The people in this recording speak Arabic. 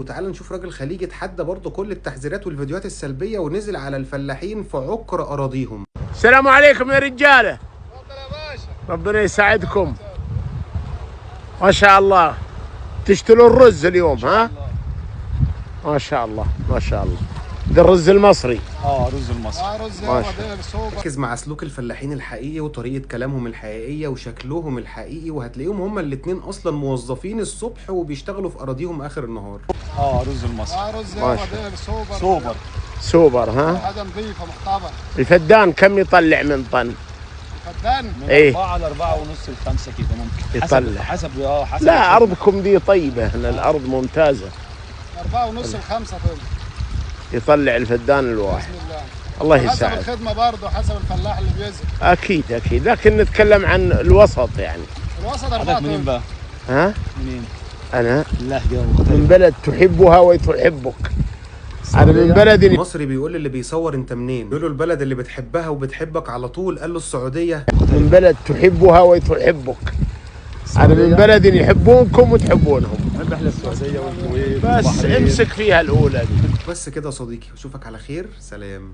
وتعال نشوف راجل خليجي اتحدى برضه كل التحذيرات والفيديوهات السلبية ونزل على الفلاحين في عقر أراضيهم. السلام عليكم يا رجالة. اتفضل يا باشا. ربنا يساعدكم. ما شاء الله تشتروا الرز اليوم ها؟ ما شاء الله ما شاء الله. ده الرز المصري. رز المصري. رز يابا. ركز مع سلوك الفلاحين الحقيقي وطريقة كلامهم الحقيقية وشكلهم الحقيقي، وهتلاقيهم هما الاتنين أصلا موظفين الصبح وبيشتغلوا في أراضيهم آخر النهار. رز المصري. رز يابا. سوبر سوبر ها؟ حاجة نظيفة محترمة. الفدان كم يطلع من طن؟ الفدان من ايه؟ 4 ل 4.5 ل 5 كده ممكن. يطلع حسب لا أرضكم دي طيبة، هنا الأرض ممتازة. 4.5 ل 5 طن يطلع الفدان الواحد. بسم الله. الله حسب يساعد. الخدمة برضه، حسب الفلاح اللي بيزرع. أكيد أكيد، لكن نتكلم عن الوسط يعني. الوسط 4 طن. منين بقى؟ ها؟ منين؟ أنا اللهجة مختلفة. من بلد تحبها وتحبك. أنا من بلد المصري بيقول اللي بيصور أنت منين؟ بيقول له البلد اللي بتحبها وبتحبك على طول، قال له السعودية. من بلد تحبها وتحبك. أنا من بلد يحبونكم وتحبونهم. نحب احنا السعودية والكويت بس امسك فيها الأولى دي. بس كده يا صديقي، أشوفك على خير، سلام.